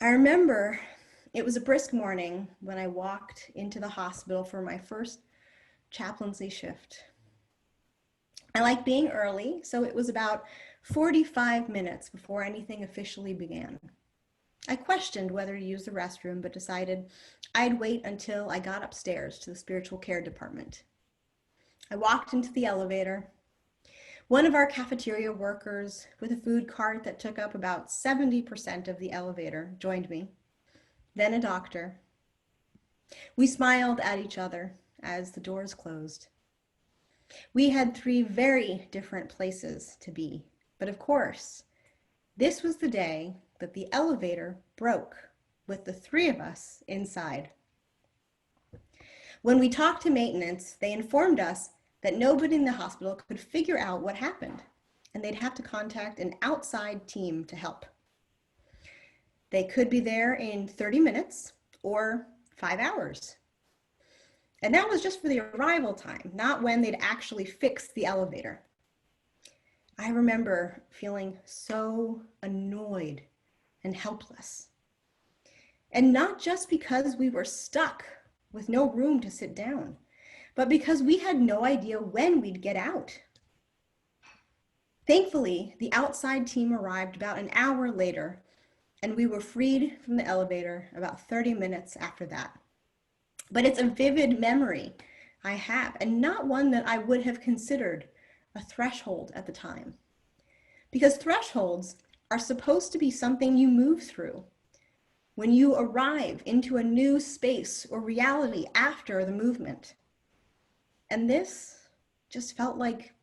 I remember it was a brisk morning when I walked into the hospital for my first chaplaincy shift. I like being early, so it was about 45 minutes before anything officially began. I questioned whether to use the restroom, but decided I'd wait until I got upstairs to the spiritual care department. I walked into the elevator. One of our cafeteria workers with a food cart that took up about 70% of the elevator joined me, then a doctor. We smiled at each other as the doors closed. We had three very different places to be, but of course, this was the day that the elevator broke with the three of us inside. When we talked to maintenance, they informed us that nobody in the hospital could figure out what happened, and they'd have to contact an outside team to help. They could be there in 30 minutes or 5 hours. And that was just for the arrival time, not when they'd actually fix the elevator. I remember feeling so annoyed and helpless. And not just because we were stuck with no room to sit down, but because we had no idea when we'd get out. Thankfully, the outside team arrived about an hour later, and we were freed from the elevator about 30 minutes after that. But it's a vivid memory I have, and not one that I would have considered a threshold at the time. Because thresholds are supposed to be something you move through when you arrive into a new space or reality after the movement. And this just felt like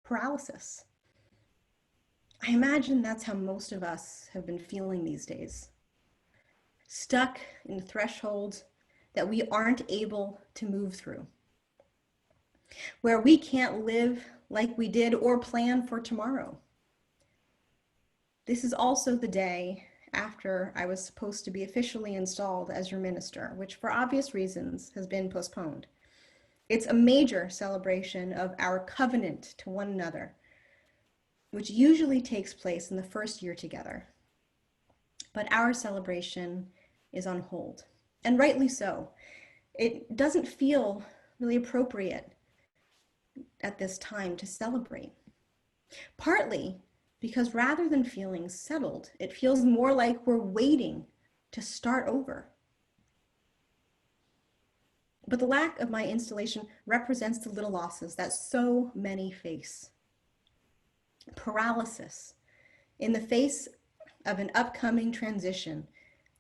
paralysis. I imagine that's how most of us have been feeling these days. Stuck in thresholds that we aren't able to move through, where we can't live like we did or plan for tomorrow. This is also the day after I was supposed to be officially installed as your minister, which for obvious reasons has been postponed. It's a major celebration of our covenant to one another, which usually takes place in the first year together. But our celebration is on hold, and rightly so. It doesn't feel really appropriate at this time to celebrate. Partly because rather than feeling settled, it feels more like we're waiting to start over. But the lack of my installation represents the little losses that so many face. Paralysis in the face of an upcoming transition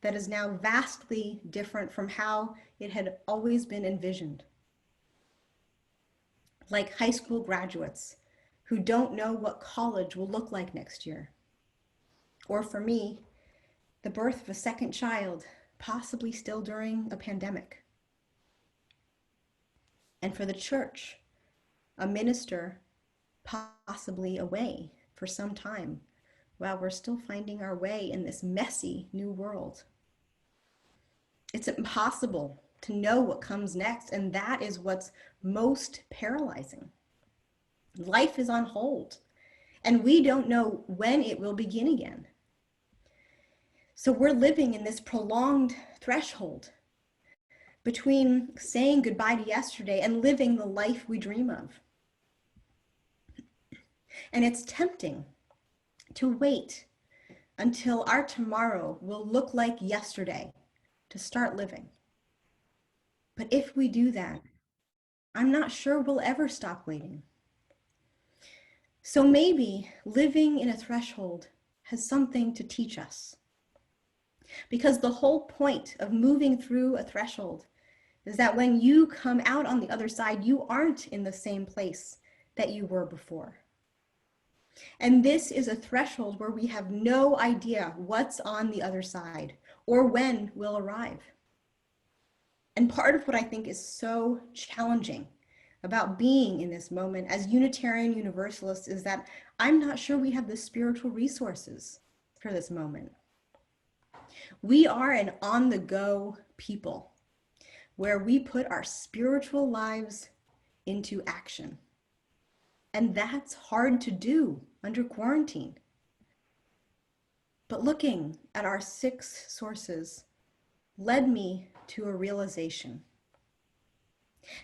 that is now vastly different from how it had always been envisioned. Like high school graduates who don't know what college will look like next year. Or for me, the birth of a second child, possibly still during a pandemic. And for the church, a minister possibly away for some time while we're still finding our way in this messy new world. It's impossible to know what comes next, and that is what's most paralyzing. Life is on hold, and we don't know when it will begin again. So we're living in this prolonged threshold between saying goodbye to yesterday and living the life we dream of. And it's tempting to wait until our tomorrow will look like yesterday to start living. But if we do that, I'm not sure we'll ever stop waiting. So maybe living in a threshold has something to teach us. Because the whole point of moving through a threshold is that when you come out on the other side, you aren't in the same place that you were before. And this is a threshold where we have no idea what's on the other side or when we'll arrive. And part of what I think is so challenging about being in this moment as Unitarian Universalists is that I'm not sure we have the spiritual resources for this moment. We are an on-the-go people where we put our spiritual lives into action. And that's hard to do under quarantine. But looking at our 6 sources led me to a realization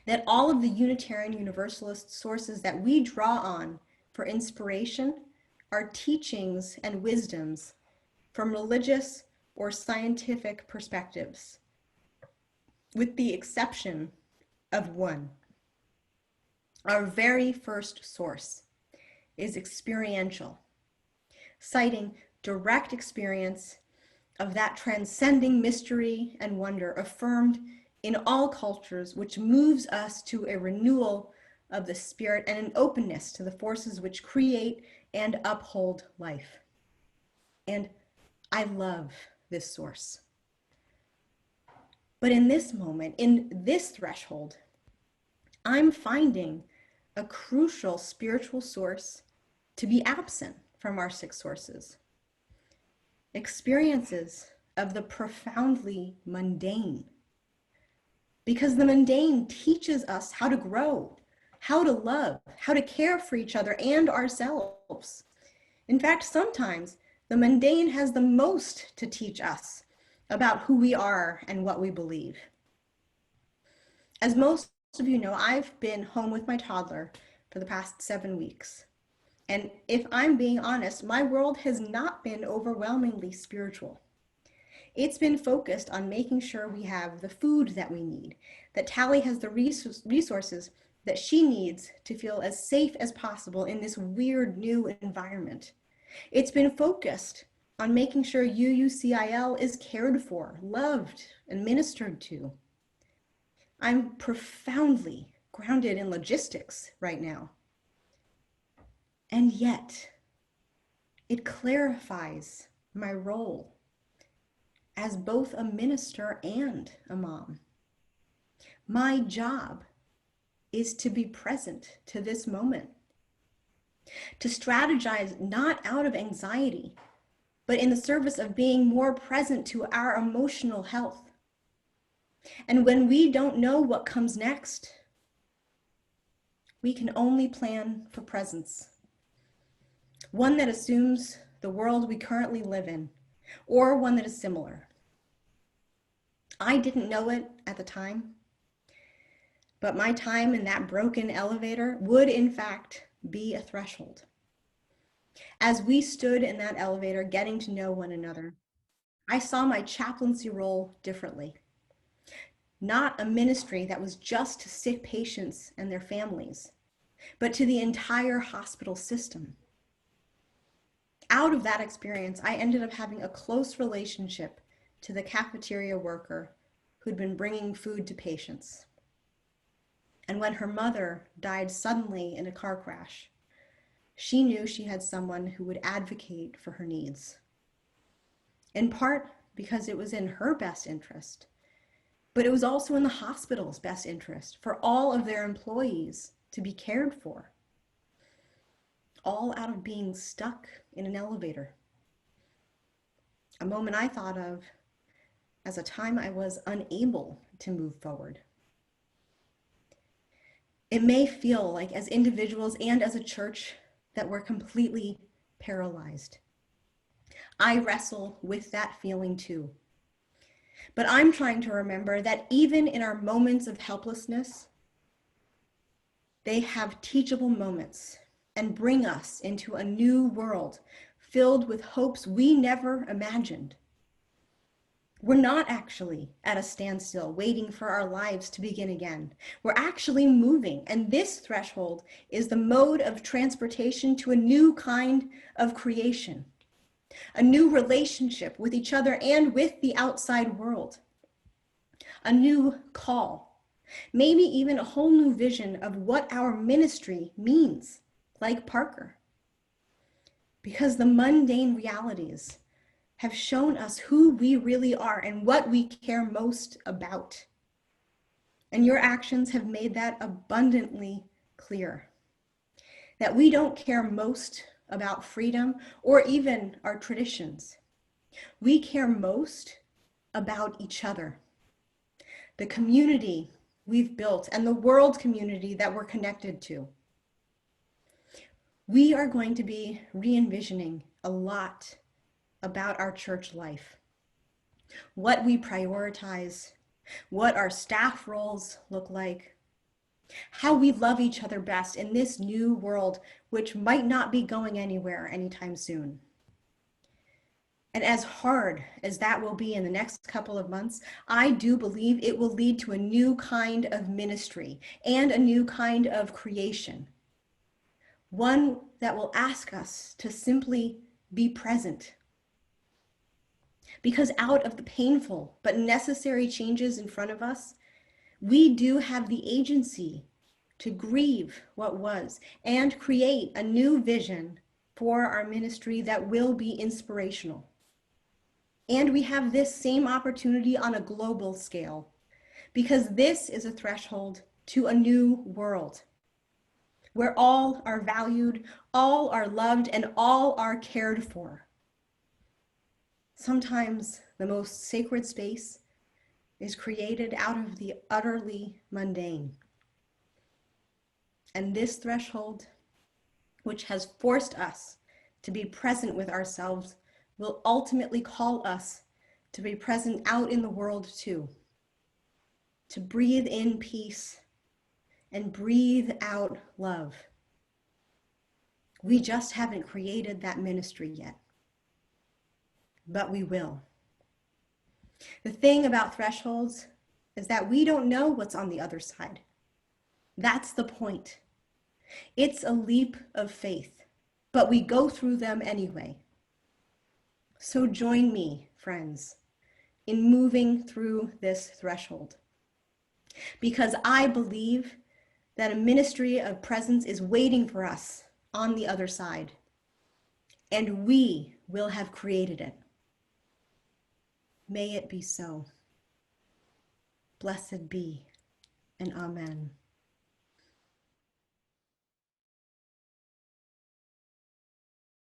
that all of the Unitarian Universalist sources that we draw on for inspiration are teachings and wisdoms from religious or scientific perspectives, with the exception of one. Our very first source is experiential, citing direct experience of that transcending mystery and wonder affirmed in all cultures, which moves us to a renewal of the spirit and an openness to the forces which create and uphold life. And I love this source. But in this moment, in this threshold, I'm finding a crucial spiritual source to be absent from our 6 sources. Experiences of the profoundly mundane. Because the mundane teaches us how to grow, how to love, how to care for each other and ourselves. In fact, sometimes the mundane has the most to teach us about who we are and what we believe. As most of you know, I've been home with my toddler for the past 7 weeks. And if I'm being honest, my world has not been overwhelmingly spiritual. It's been focused on making sure we have the food that we need, that Tally has the resources that she needs to feel as safe as possible in this weird new environment. It's been focused on making sure UUCIL is cared for, loved, and ministered to. I'm profoundly grounded in logistics right now. And yet, it clarifies my role as both a minister and a mom. My job is to be present to this moment, to strategize not out of anxiety, but in the service of being more present to our emotional health. And when we don't know what comes next, we can only plan for presence. One that assumes the world we currently live in, or one that is similar. I didn't know it at the time, but my time in that broken elevator would in fact be a threshold. As we stood in that elevator getting to know one another, I saw my chaplaincy role differently. Not a ministry that was just to sick patients and their families, but to the entire hospital system. Out of that experience, I ended up having a close relationship to the cafeteria worker who'd been bringing food to patients. And when her mother died suddenly in a car crash, she knew she had someone who would advocate for her needs. In part because it was in her best interest, but it was also in the hospital's best interest for all of their employees to be cared for, all out of being stuck in an elevator. A moment I thought of as a time I was unable to move forward. It may feel like as individuals and as a church that we're completely paralyzed. I wrestle with that feeling too. But I'm trying to remember that even in our moments of helplessness, they have teachable moments and bring us into a new world filled with hopes we never imagined. We're not actually at a standstill waiting for our lives to begin again. We're actually moving, and this threshold is the mode of transportation to a new kind of creation, a new relationship with each other and with the outside world, a new call, maybe even a whole new vision of what our ministry means, like Parker. Because the mundane realities have shown us who we really are and what we care most about. And your actions have made that abundantly clear. That we don't care most about freedom or even our traditions. We care most about each other, the community we've built and the world community that we're connected to. We are going to be re-envisioning a lot about our church life, what we prioritize, what our staff roles look like, how we love each other best in this new world, which might not be going anywhere anytime soon. And as hard as that will be in the next couple of months, I do believe it will lead to a new kind of ministry and a new kind of creation. One that will ask us to simply be present. Because out of the painful but necessary changes in front of us, we do have the agency to grieve what was and create a new vision for our ministry that will be inspirational. And we have this same opportunity on a global scale, because this is a threshold to a new world where all are valued, all are loved, and all are cared for. Sometimes the most sacred space is created out of the utterly mundane. And this threshold, which has forced us to be present with ourselves, will ultimately call us to be present out in the world too, to breathe in peace and breathe out love. We just haven't created that ministry yet, but we will. The thing about thresholds is that we don't know what's on the other side. That's the point. It's a leap of faith, but we go through them anyway. So join me, friends, in moving through this threshold, because I believe that a ministry of presence is waiting for us on the other side, and we will have created it. May it be so. Blessed be, and amen.